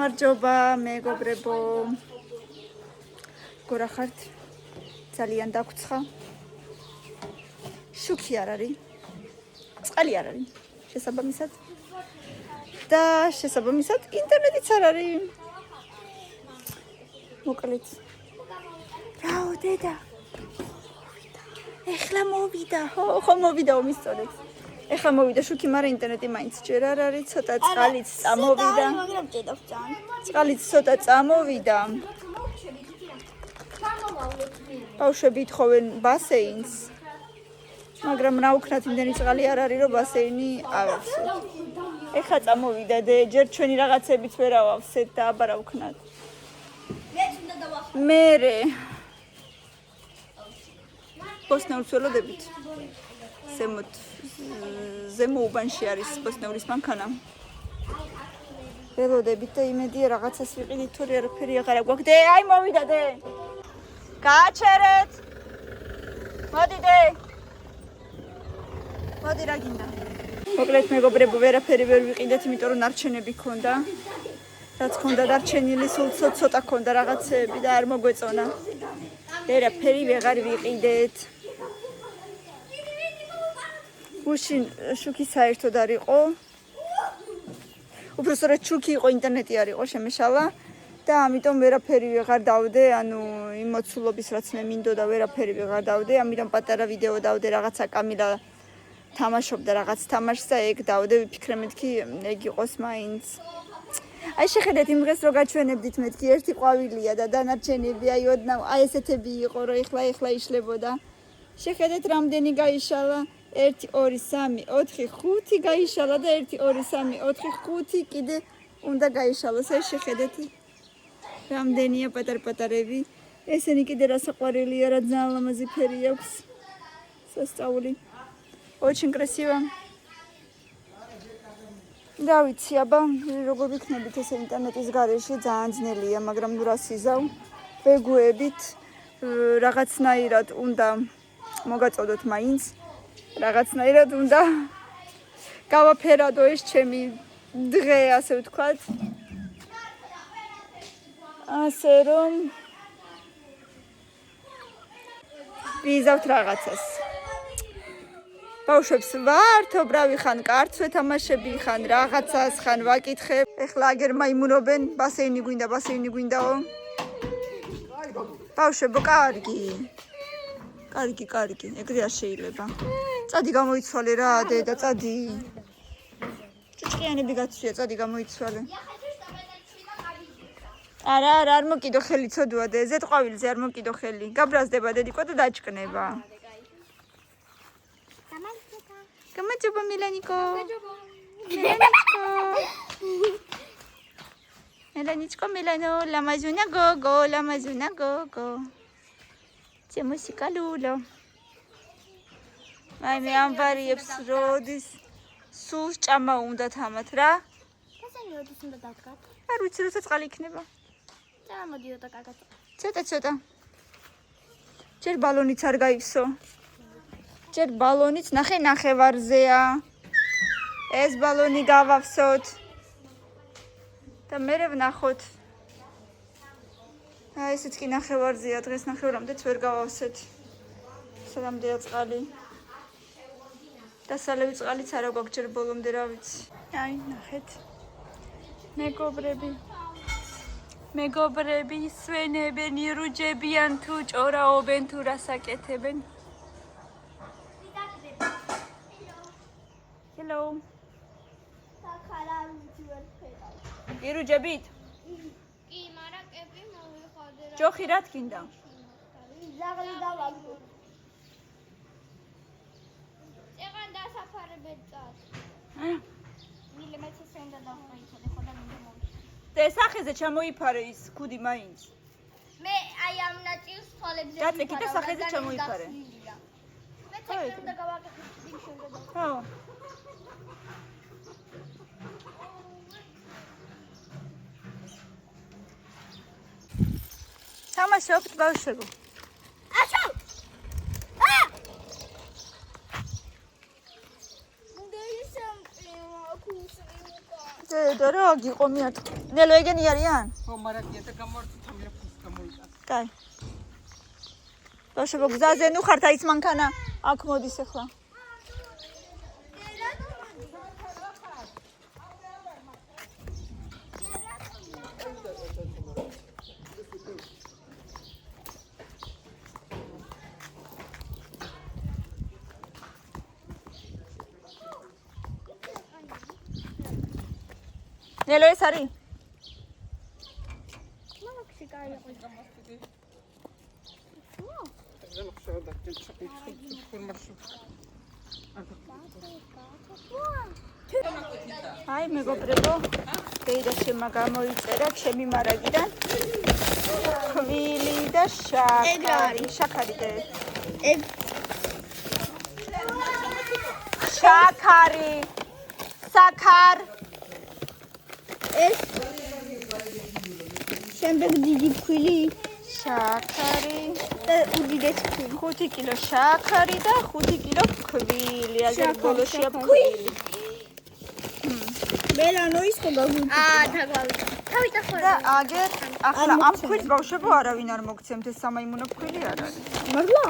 გამარჯობა მეგობრებო. გორა ხართ? ძალიან დაგვრცხა. შუქი არ არის. წყალი არ არის. შესაბამისად. და შესაბამისად ინტერნეტიც არ არის. მოკლედ. რაო დედა. ეხლა მოვიდა. ხო მოვიდა ომისწორებს. ეხლა მოვიდა შუქი, მაგრამ ინტერნეტი მაინც ჯერ არ არის, ცოტა წყალიც წამოვიდა. წყალიც ცოტა წამოვიდა. ბავშვები ითხოვენ ბასეინს. მაგრამ რა ვქნათ, იმდენი წყალი არ არის, რომ ბასეინი ავავსოთ. ეხლა წამოვიდა და ჯერ ჩვენი რაღაცებიც ვერ ავავსეთ და აბა რა ვქნათ. მერე ბოსნეულს ველოდებით. ზემო უბანში არის ბოსნეულის მანქანა. ველოდებით და იმედია რაღაცას ვიყიდით, თორე არაფერი აღარ გვაქვს. დე, აი მოვიდა დე. გააჩერეთ. მოდი დე. მოდი რა გინდა. მოკლედ მეგობრებო, ვერაფერი ვერ ვიყიდეთ, იმიტომ რომ ნარჩენები ქონდა. რაც ქონდა დარჩენილი, სულ ცოტა ქონდა რაღაცები და არ მოგვეწონა. ვერაფერი ვეღარ ვიყიდეთ. გუშინ შუქი საერთოდ არ იყო. უბრალოდ შუქი იყო, ინტერნეტი არ იყო, შემეშალა და ამიტომ ვერაფერი ვეღარ დავდე, ანუ იმ მოცულობის რაც მე მინდოდა ვერაფერი ვეღარ დავდე, ამიტომ პატარა ვიდეო დავდე, რაღაცა კამილა თამაშობდა რაღაც თამაშს და ეგ დავდე, ვიფიქრე მეთქი ეგ იყოს მაინც. აი შეხედეთ იმ დღეს რო გაჩვენებდით მეთქი ერთი ყვავილია და დანარჩენები აი ოდნავ აი ესეთები იყო, რომ ეხლა იშლებოდა. შეხედეთ რამდენი გაიშალა. 1 2 3 4 5 გაიშალა და 1 2 3 4 5 კიდე უნდა გაიშალოს. აი შეხედეთ რამდენია პატარ-პატარები. ესენი კიდე რა საყვარელია, რა ძალიან ლამაზი ფერი აქვს. სასწაული. Очень красиво. და ვიცი, აბა როგორ ვიქნებით ეს ინტერნეტის გარეშე ძალიან ძნელია, მაგრამ ნუ რა სიზავ ვეგუებით რაღაცნაირად უნდა მოგაწოდოთ მაინც. რაღაცნაირად უნდა გავაფერადო ეს ჩემი დღე, ასე ვთქვათ. ასე რომ ვიზავთ რაღაცას. ბავშვებს ვართობრავი ხან კარტს ვეთამაშები, ხან რაღაცას, ხან ვაკითხებ. ეხლა აგერ მაიმუნობენ, ბასეინი გვინდაო. ბავშვებო, კარგი. კარგი, ეგრე არ შეიძლება. წადი გამოიცვალე რა, დედა, წადი. ჭუჭყიანები გაცვია, წადი გამოიცვალე. არა, არ მოკიდო ხელი ცოდვა და ზედ ყვავილზე არ მოკიდო ხელი. გაბრაზდება დედიკო და დაჭკნება. გამარჯობა მილანიკო. მილანო, ლამაზუნა გოგო. Ce muzicalulă. Mai mi-am variebs rodis. Sus ჭამა უნდა თამათ რა. ესენი როდის უნდა დავდგათ? არ ვიცი, როცა წყალი იქნება. წავა მოდიოდა კარგად. ცოტა. ჯერ ბალონიც არ გაივსო. ჯერ ბალონიც ნახევარზეა. ეს ბალონი გავავსოთ. და მერე ვნახოთ. აი ესეც კი ნახევარზეა, დღეს ნახევრამდეც ვერ გავავსეთ. სანამდეა წყალი. დასალევი წყალიც არა გვაქვს ჯერ ბოლომდე რა ვიცი. აი ნახეთ. მეგობრები სვენებენ, ირუჯებიან თუ ჭორაობენ თუ რასაკეთებენ. Hello. ირუჯებით? კი, მაგრამ კეპი მოვიხადე რა. ჯოხი რა თქინდა? ზაღლი დავაგდო. ეგან დასაფარებად წარ. მილიმეტრს ენდა დავხმაიცოდე, ხო და მინდა მოვიშალე. და სახეზე ჩამოიფარე ის ქუდი მაინც. მე აი ამ ნაწილს თვალებზე დაწეკი და სახეზე ჩამოიფარე. მე წეკი უნდა გავაკეთო იმ შემდეგ. ხო. თამაშობთ ბავშვებო. აშო! დედა რა გიყო მიატყო. ნელო ეგენი არიან? ხო, მაგრამ եթե გამორჩა მე ფუს გამოიტანე. კაი. ბავშვებო გზაზე ნუ ხართ აიც მანქანა. აქ მოდის ახლა. ნელო ეს არის? მაგში გაიყო. ზემო ხშოდა თქვენ მარშრუტ. აი მეგობრებო, დეიდა შემა გამოიწერა ჩემი მარაგიდან. ხვილი და შაქარი. შაქარი და ეგ შაქარი. საქარ. ეს შემდეგ დიდი ფქვილი შაქარი. და უდიდესი ფქვილი. 5 კილო შაქარი და 5 კილო ფქვილი. აგერ ბოლოშია ფქვილი. მელანოის ხო გაგვიწია. თაგვავი. თავი და დახურა. აგერ ახლა ამ ფქვილს ბავშვებო არავინ არ მოგცემთ ეს სამაიმუნო ფქვილი არ არის. მართლა?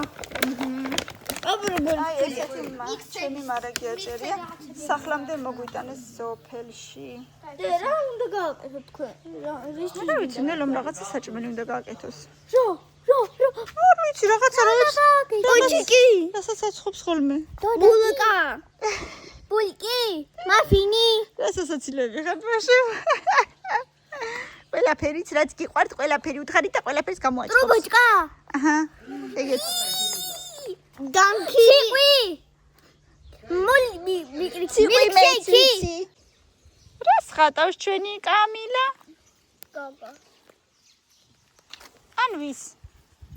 აბრაბო. აი ესეთი ჩემი მარაგი აწერია. სახლამდე მოგვიტანეს სოფელში. და რა უნდა გააკეთო თქვენ? რა ვიცი, ნელომ რაღაცა საჭმელი უნდა გააკეთოს. რო. არ ვიცი, რაღაცა რა ვიცი. პოჩიკი. რასაც აცხობს ხოლმე. ბულკა. ბულკი. მაფინი. რასაც აცილები ხარ ბავშვებო. ყველაფერიც რაც გიყვართ, ყველაფერი უთხარით და ყველაფერს გამოაცხობს. ტრუბოჩკა. აჰა. ეგეც. განკი. ციყვი. მიკრიკი. რას ხატავს ჩვენი კამილა? გოგო. ან ვის?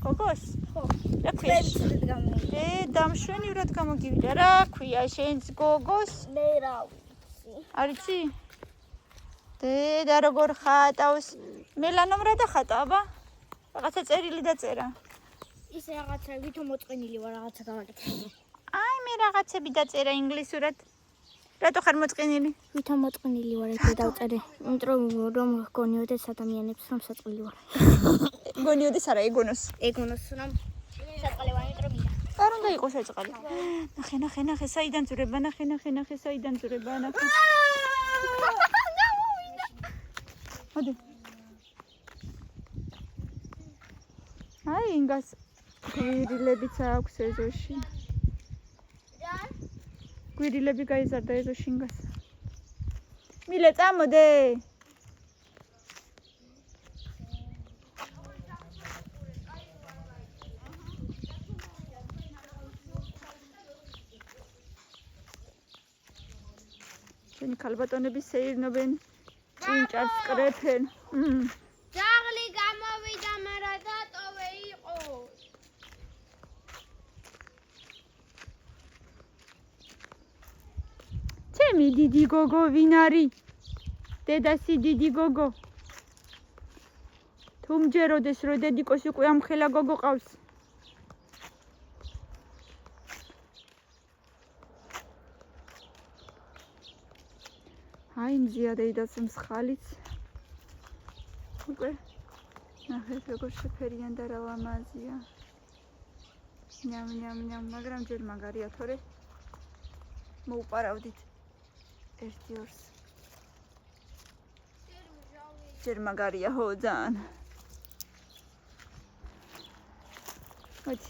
გოგოს? ხო. რა ქვია? გამი. დამშვენივრად გამოგივიდა. რა ქვია შენს გოგოს? მე რა ვიცი. არიცი? და როგორ ხატავს? მელანომ რა დახატა, აბა? რაღაცა წერილი დაწერა. ისე რაღაცა ვითომ მოწყენილი ვარ რაღაცა გავაკეთე. აი მე რაღაცები დაწერა ინგლისურად. რატო ხარ მოწყენილი? ვითომ მოწყენილი ვარ ესე დავწერე. იმიტომ რომ გონიოდეს ადამიანებს რომ საწყლი ვარ. გონიოდეს არა ეგონოს. ეგონოს რომ საწყლი ვარ იმიტომ მინდა. არ უნდა იყოს საწყალი. ნახე, საიდან ძურება, ნახე, საიდან ძურება, ნახე. მოდი. აი ინგას გვირილებიც აქვს ეზოში. გვირილები გაიზარდა ეზოში ინგას. მილე წამოდე. ჩვენი ქალბატონები სეირნობენ, ჭინჭარს კრეფენ. ძაღლი გამოვიდა, მაგრამ დატოვე იყო. ჩემი დიდი გოგო ვინ არის? დედასი დიდი გოგო. თუ მჯეროდეს რომ დედიკოს უკვე ამხელა გოგო ყავს. აი მზია დედას მსხალიც. უკვე ნახეთ როგორ შეფერიან და რა ლამაზია. ნამ, მაგრამ ჯერ მაგარია თორე მოუპარავდით. ერთი ორს. ჯერ მაგარია ხო ძალიან. მოდი.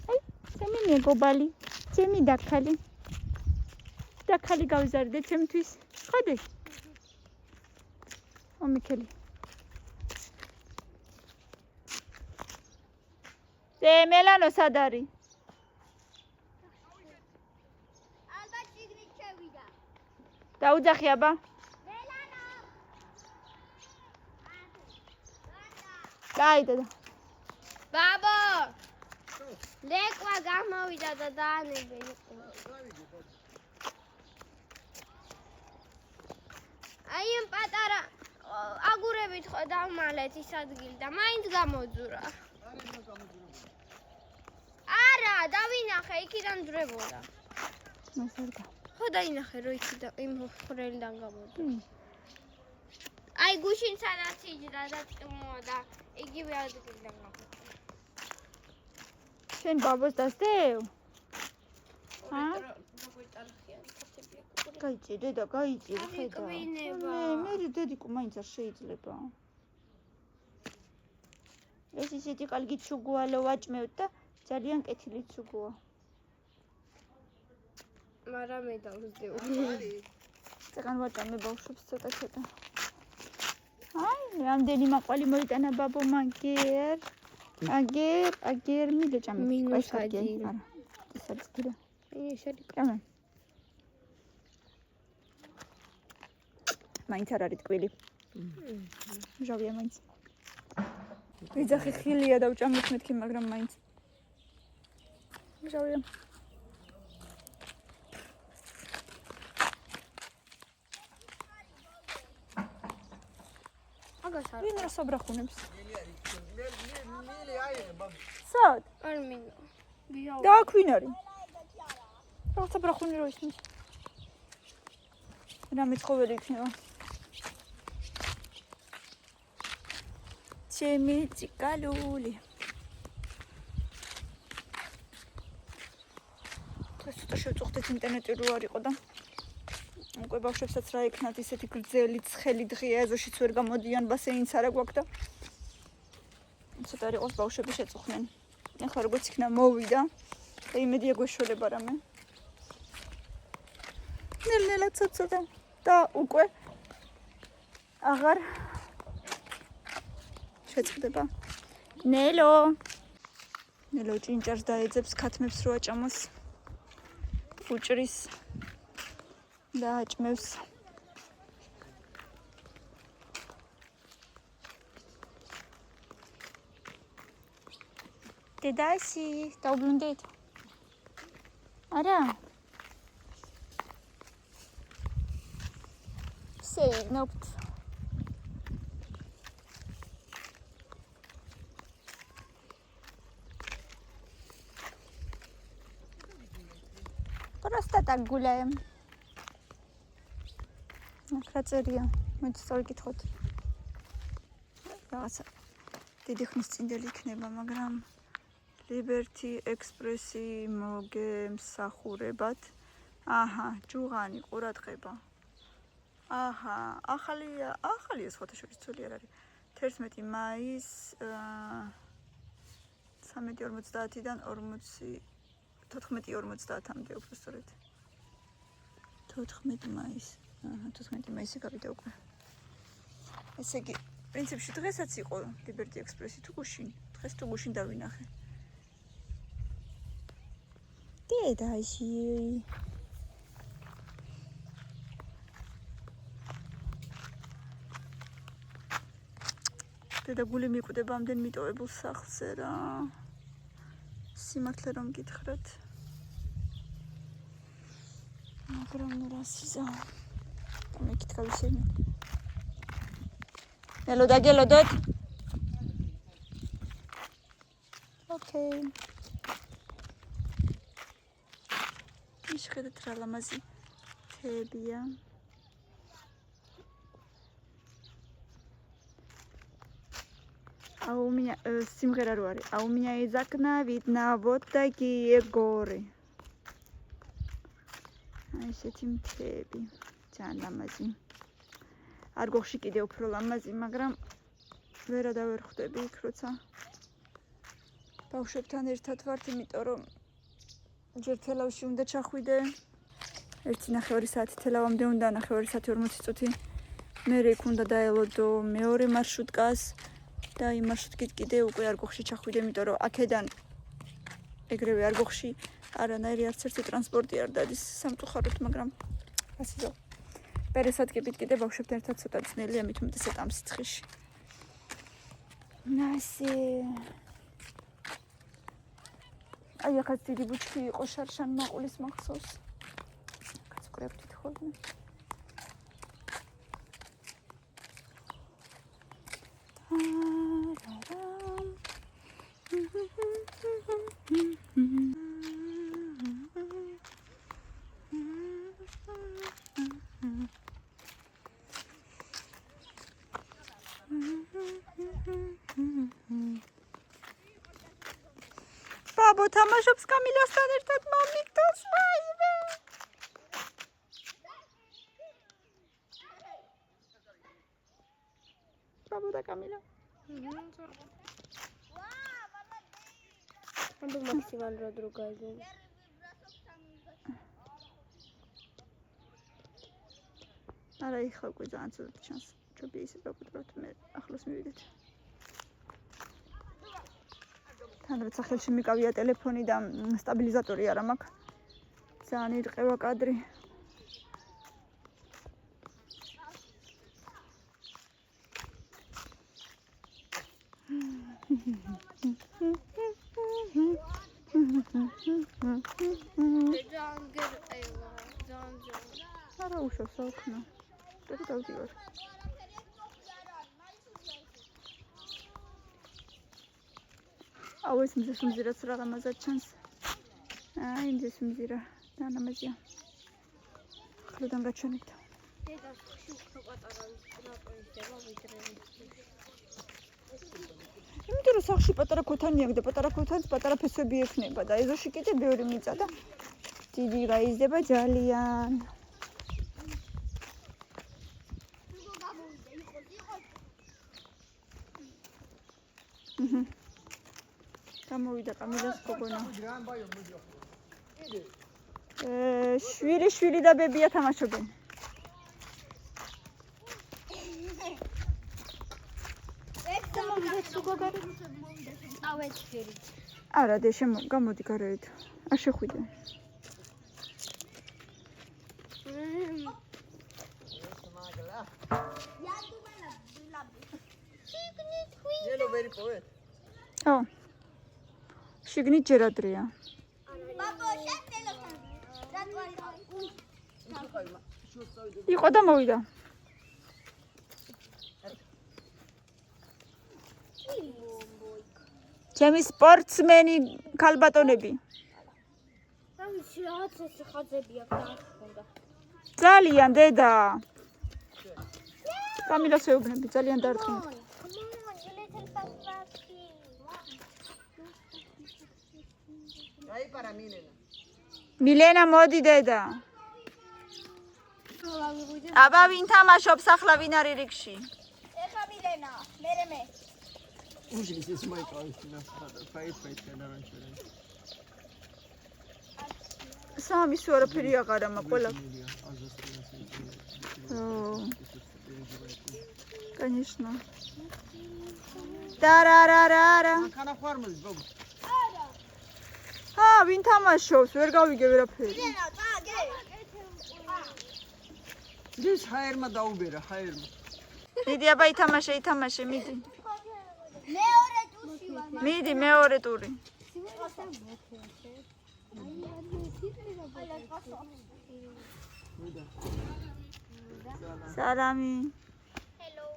აი, ჩემი მეგობარი, ჩემი დაქალი. დაქალი გავიზარდე ჩემთვის. ხოდი. ომიქელი. მელანო სად არის? ალბათ შიგნით შევიდა. დაუძახი აბა. მელანო. გაიდა. ბაბო. ლეკვა გამოვიდა და დაანებე იყო. აი ამ პატარა აგურებით ხო დავმალეთ ის ადგილი და მაინც გამოძურა. არა, დავინახე, იქიდან ძრებოდა. მასარდა. ხო დაინახე რომ იქ და იმ ხვრელიდან გამოდა. აი გუშინ სადაც იჯდა და წმოა და იგივე ადგილიდან გამოდა. შენ ბაბოს დასდევ? გაიწე დედა, გაიწე, ხედა. მე დედიკო მაინც არ შეიძლება. ეს ისეთი კარგი ცუგუალო ვაჭმევთ და ძალიან კეთილი ცუგუა. მაგრამ მე დავსდევ. წეგან ვაჭამე ბავშვებს ცოტა. აი, რამდენი მაყვალი მოიტანა ბაბო მაგერ. აგერ მილეჭამე. მინუს ადი. არა. ეს არის დილა. ეს არის კამე. მაინც არ არის ტკვილი. ჟავია მაინც. ვიძახი ხილია და უჭამეთ მეთქი, მაგრამ მაინც. ჟავია. აგას არ. ვინ რას აბრახუნებს? მილი აიღე ბაბა. სად? არ მინდა. ბიაო. და აქ ვინ არის? რაღაც აბრახუნი რო ისმის. რამე ცხოველი იქნება. ჩემი ციკალული. ეს ცოტა შევწუხდეთ ინტერნეტი რო არ იყო და უკვე ბავშვებსაც რა იქნათ ისეთი გრძელი ცხელი დღეა ეზოშიც ვერ გამოდიან ბასეინიც არა გვაქვს და ცოტა იყოს ბავშვები შეწუხნენ. ახლა როგორც იქნა მოვიდა და იმედია გვეშველება რამე. ნელ-ნელა ცოტა და უკვე აღარ შეწყდება. ნელო ჭინჭარს დაეძებს ქათმებს რო აჭამოს. უჭრის და აჭმევს. დედაში დაუბრუნდეთ? არა? სეინობთ. Просто так гуляем. ახლა წერია. მოდი წავიკითხოთ. რაღაცა დიდი ხნის წინდელი იქნება, მაგრამ Liberty Express-ი მოგემსახურებათ. აჰა, ჯუღანი ყურადღება. აჰა, ახალია სხვათა შორის ცული არ არის. 11 მაის 13:50-დან 14:50-მდე უბრალოდ. 14 მაის. აჰა, 14 მაისი გავიდა უკვე. ესე იგი, პრინციპში დღესაც იყო Liberty Express-ი თუ გუშინ? დღეს თუ გუშინ დავინახე. დედაში. დედა გული მიკვდება ამდენ მიტოვებულ სახლზე რა. სიმართლე რომ გითხრათ. მაგრამ ნუ რა სიზა. მეკითხა ვისენი. ნელო დაგელოდოთ? ოკეი. შეხედეთ რა ლამაზი თებია. А у меня სიმღერა რო არის. А у меня из окна видно вот такие горы. აი ესეთი მთები. ძალიან ლამაზი. არ გოხში კიდე უფრო ლამაზი, მაგრამ ვერა დავერ ხვდები იქ როცა ბავშვებთან ერთად ვართ, იმიტომ რომ ჯერ თელავში უნდა ჩახვიდე. 1:02 საათი თელავამდე უნდა 1:40 წუთი. მერე იქ უნდა დაელოდო მეორე მარშრუტკას და იმ მარშრუტკით კიდე უკვე არ გოხში ჩახვიდე, იმიტომ რომ აქედან ეგრევე არ გოხში არანაირი არც ერთი ტრანსპორტი არ დადის სამწუხაროდ, მაგრამ ასეო. პერესადგებით კიდე ბავშვებთან ერთად ცოტა ძნელია, მით უმეტესად ამ სიცხეში. ნასე აი ახაც დიდი ბუჩქი იყო შარშან მაყულის მახსოვს. ახაც კვებდით ხოლმე. ბაბო თამაშობს კამილასთან ერთად მამიკთან. აიმე. ბაბო და კამილა. ამბობ მაქსიმალურად რო გაიგო. არა იხა უკვე ძალიან ცუდად ჩანს. ჯობია ისე გავკეთოთ მე ახლოს მივიდეთ. თან როცა ხელში მიკავია ტელეფონი და სტაბილიზატორი არა მაქვს. ძალიან ირყევა კადრი. ძალიან გერყევა, ძალიან. არა უშავს აუქნა. და დავდივარ. აუ ეს მზეს მზირაც რა ამაზად ჩანს. აი მზეს მზირა და ნამაზია. ახლოდან გაჩვენებთ. დედა უფრო პატარა რაპოინტება ვიდრე. იმიტომ რომ სახში პატარა ქოთანი აქვს და პატარა ქოთანს პატარა ფესვები ექნება და ეზოში კიდე ბევრი მიწა და დიდი გაიზრდება ძალიან. გამოვიდა კამილას გოგონა. შვილი და ბებია თამაშობენ. არა და გამოდი გარეთ. არ შეხვიდე. Yellow very poet. ო. შიგნით ჯერ ადრეა. იყო და მოვიდა. ჩემი სპორტსმენი ქალბატონები. ამის რაღაც ეს ხაზები აქვს და ძალიან დედა. კამილას ეუბნები ძალიან დარწმუნდა. Ahí para Milena. მილენა მოდი დედა. აბა ვინ თამაშობს ახლა ვინ არის რიგში? ეხა მილენა, მე. Usually this is my car. Fight can arrange. სამის ვარაფერი აღარა მაქვს ყველა. Конечно. Тарарарара. Kana farmers, baba. ვინ თამაშობს? ვერ გავიგე ვერაფერი. This hairma daubera, hairma. მიდი აბა ითამაშე, მიდი. მეორე ტურში ვარ. მიდი მეორე ტური. სალამი. Hello.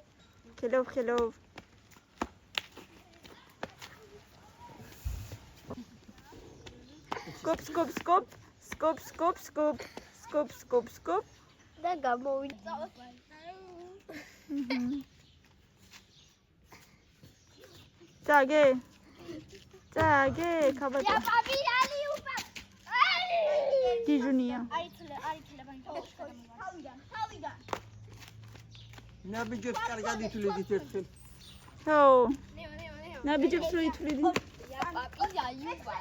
Skop. და გამოვიდა. Tage, ქაბატონი. Я победили упа. დიჟუნია. თავიდან. Nabijos კარგად ითვლით ერთხელ. ხო. ნაბიჯებს რო ითვლიდი. Я победили упа.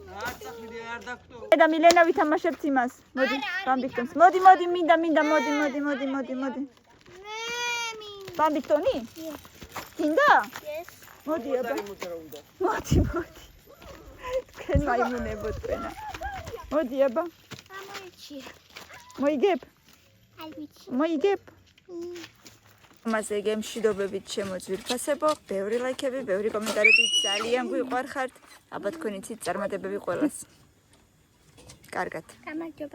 აწახიდი არ დაგტო. და მილენა ვითამაშებთ იმას. მოდი, ბამბიქტონს. მოდი, მინდა, მოდი. ბამბიქტონი? მინდა? Yes. მოდი აბა. მოძრაუნდა. მოდი. თქვენ მაიმუნებო თქვენა. მოდი აბა. ამოიჩი. მოიგებ? აივიჩი. მოიგებ? მასე გემშვიდობებით შემოძვირფასებო, ბევრი ლაიქები, ბევრი კომენტარები, ძალიან გვიყვარხართ. აბა თქვენი ცით წარმატებები ყველას. კარგად. გამარჯობა.